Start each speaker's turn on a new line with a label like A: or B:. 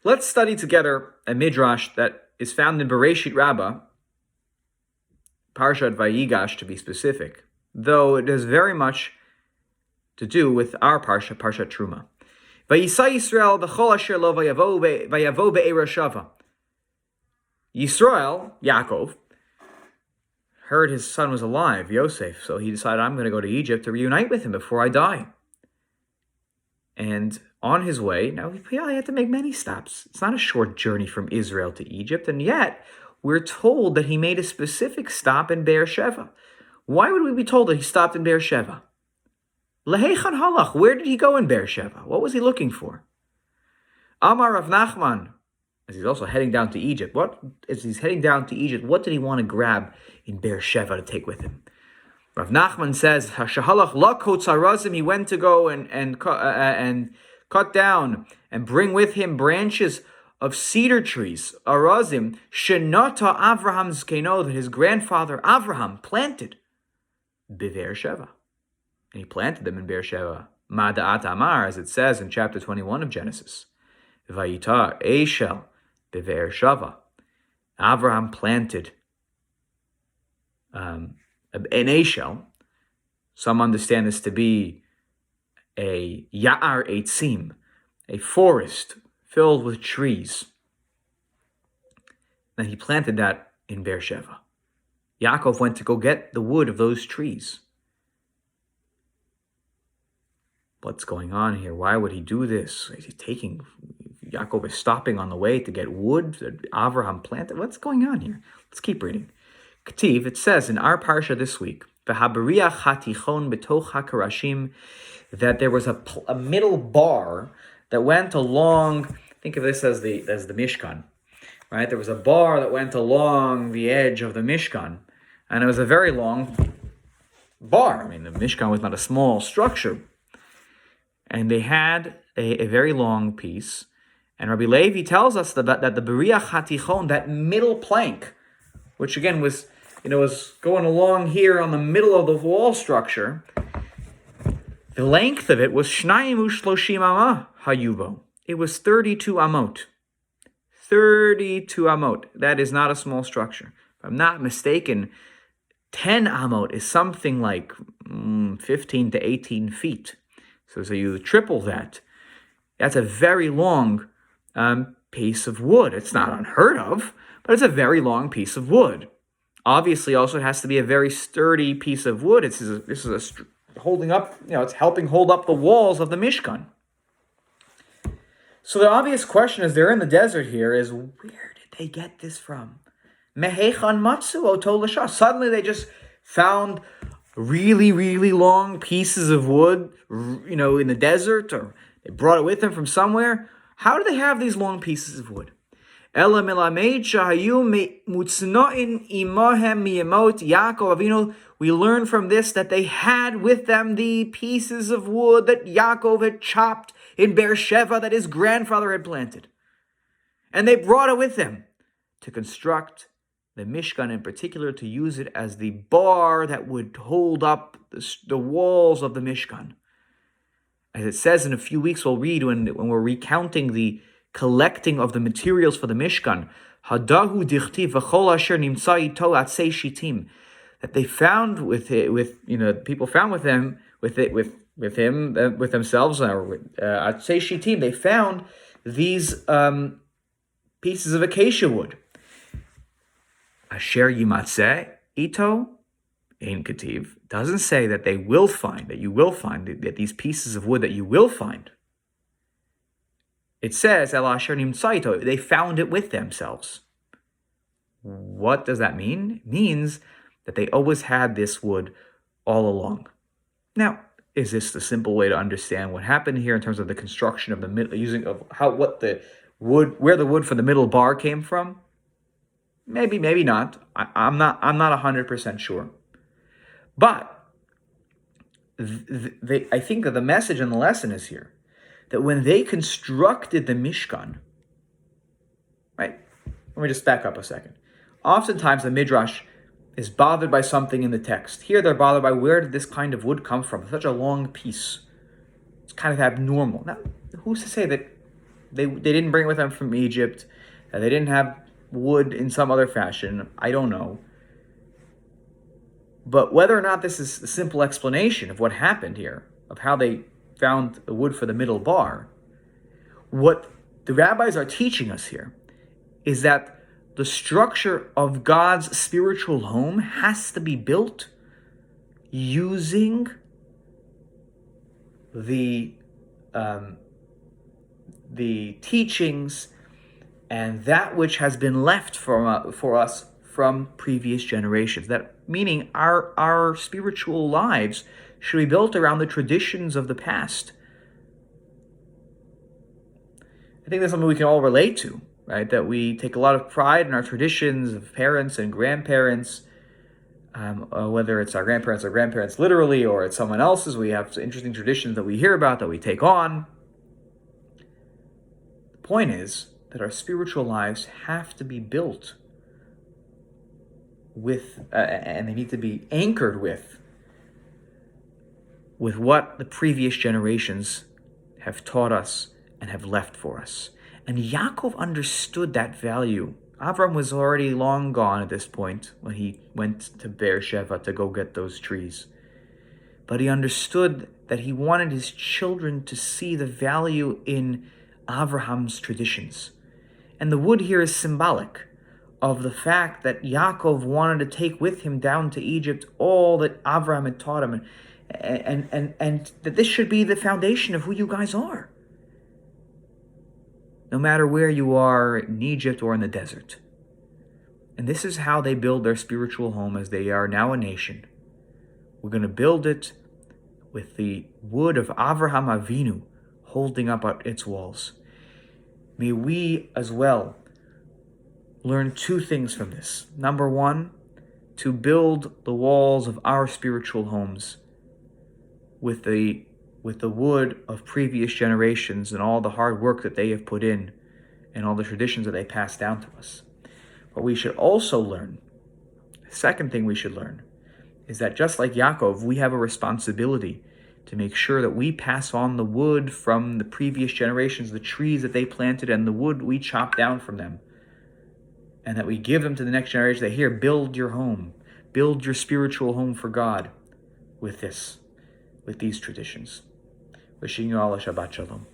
A: Let's study together a midrash that is found in Bereshit Rabbah, Parshat Vayigash to be specific, though it has very much to do with our Parshat Terumah. Vayisa Yisrael b'chol asher lo vayavo be'era shava. Yisrael, Yaakov, heard his son was alive, Yosef, so he decided, I'm going to go to Egypt to reunite with him before I die. And on his way, now he had to make many stops. It's not a short journey from Israel to Egypt, and yet we're told that he made a specific stop in Beersheba. Why would we be told that he stopped in Beersheba? Leheichan halach, where did he go in Beersheba? What was he looking for? Amar Rav Nachman, as he's also heading down to Egypt. What did he want to grab in Beersheba to take with him? Rav Nachman says, Hashahalach lakot sarazim, he went to go and cut down and bring with him branches of cedar trees, arazim, shenata Avraham's keno, that his grandfather Avraham planted, Beersheba. And he planted them in Beersheba. Mada'at Amar, as it says in chapter 21 of Genesis. Vayita Eshel Beersheba. Avraham planted an Eshel. Some understand this to be a Ya'ar Eitzim, a forest filled with trees. And he planted that in Beersheba. Yaakov went to go get the wood of those trees. What's going on here? Why would he do this? Is he Yaakov is stopping on the way to get wood that Avraham planted? What's going on here? Let's keep reading. Ketiv, it says in our parsha this week, V'habariach hatichon betoch hakarashim, that there was a middle bar that went along. Think of this as the Mishkan, right? There was a bar that went along the edge of the Mishkan, and it was a very long bar. I mean, the Mishkan was not a small structure, and they had a very long piece. And Rabbi Levi tells us that the Bariach Hatichon, that middle plank, which again was going along here on the middle of the wall structure, the length of it was Shnayim Ushloshim Amah Hayubo. It was 32 amot. 32 amot. That is not a small structure. If I'm not mistaken, 10 amot is something like 15 to 18 feet. So you triple that. That's a very long piece of wood. It's not unheard of, but it's a very long piece of wood. Obviously, also it has to be a very sturdy piece of wood. This is holding up. It's helping hold up the walls of the Mishkan. So the obvious question, as they're in the desert here, is where did they get this from? Mehechan matzu oto l'shah. Suddenly they just found really, really long pieces of wood, in the desert, or they brought it with them from somewhere. How do they have these long pieces of wood? Ela melamed shahayu mutznain imahem miyamot Yaakov Avinu. We learn from this that they had with them the pieces of wood that Yaakov had chopped in Beersheba that his grandfather had planted. And they brought it with them to construct the Mishkan, in particular, to use it as the bar that would hold up the walls of the Mishkan. As it says in a few weeks, we'll read when we're recounting the collecting of the materials for the Mishkan, Hadahu dichtiv v'chol asher nimtza ito atzei shitim, that they found people found with him, with themselves, or atzei shitim, they found these pieces of acacia wood. Asher yimatzeh ito in Ketiv doesn't say that you will find that these pieces of wood that you will find. It says El asher nimtza ito, they found it with themselves. What does that mean? It means that they always had this wood all along. Now, is this the simple way to understand what happened here in terms of the construction of the middle, where the wood for the middle bar came from? Maybe, maybe not. I'm not 100% sure. But I think that the message and the lesson is here that when they constructed the Mishkan, right? Let me just back up a second. Oftentimes the Midrash is bothered by something in the text. Here they're bothered by where did this kind of wood come from? Such a long piece. It's kind of abnormal. Now, who's to say that They didn't bring it with them from Egypt. They didn't have wood in some other fashion. I don't know. But whether or not this is a simple explanation of what happened here, of how they found the wood for the middle bar, what the rabbis are teaching us here is that the structure of God's spiritual home has to be built using the teachings and that which has been left for us from previous generations. That meaning our spiritual lives should be built around the traditions of the past. I think that's something we can all relate to, right? That we take a lot of pride in our traditions of parents and grandparents, whether it's our grandparents literally, or it's someone else's. We have interesting traditions that we hear about, that we take on. The point is that our spiritual lives have to be built with, and they need to be anchored with what the previous generations have taught us and have left for us. And Yaakov understood that value. Avraham was already long gone at this point when he went to Beersheba to go get those trees. But he understood that he wanted his children to see the value in Avraham's traditions. And the wood here is symbolic of the fact that Yaakov wanted to take with him down to Egypt all that Avraham had taught him, and that this should be the foundation of who you guys are. No matter where you are, in Egypt or in the desert. And this is how they build their spiritual home as they are now a nation. We're going to build it with the wood of Avraham Avinu holding up its walls. May we as well learn two things from this. Number one, to build the walls of our spiritual homes with the wood of previous generations and all the hard work that they have put in and all the traditions that they passed down to us. But we should also learn, the second thing we should learn, is that just like Yaakov, we have a responsibility to make sure that we pass on the wood from the previous generations, the trees that they planted and the wood we chopped down from them, and that we give them to the next generation. That here, build your home, build your spiritual home for God with these traditions. Wishing you all a Shabbat Shalom.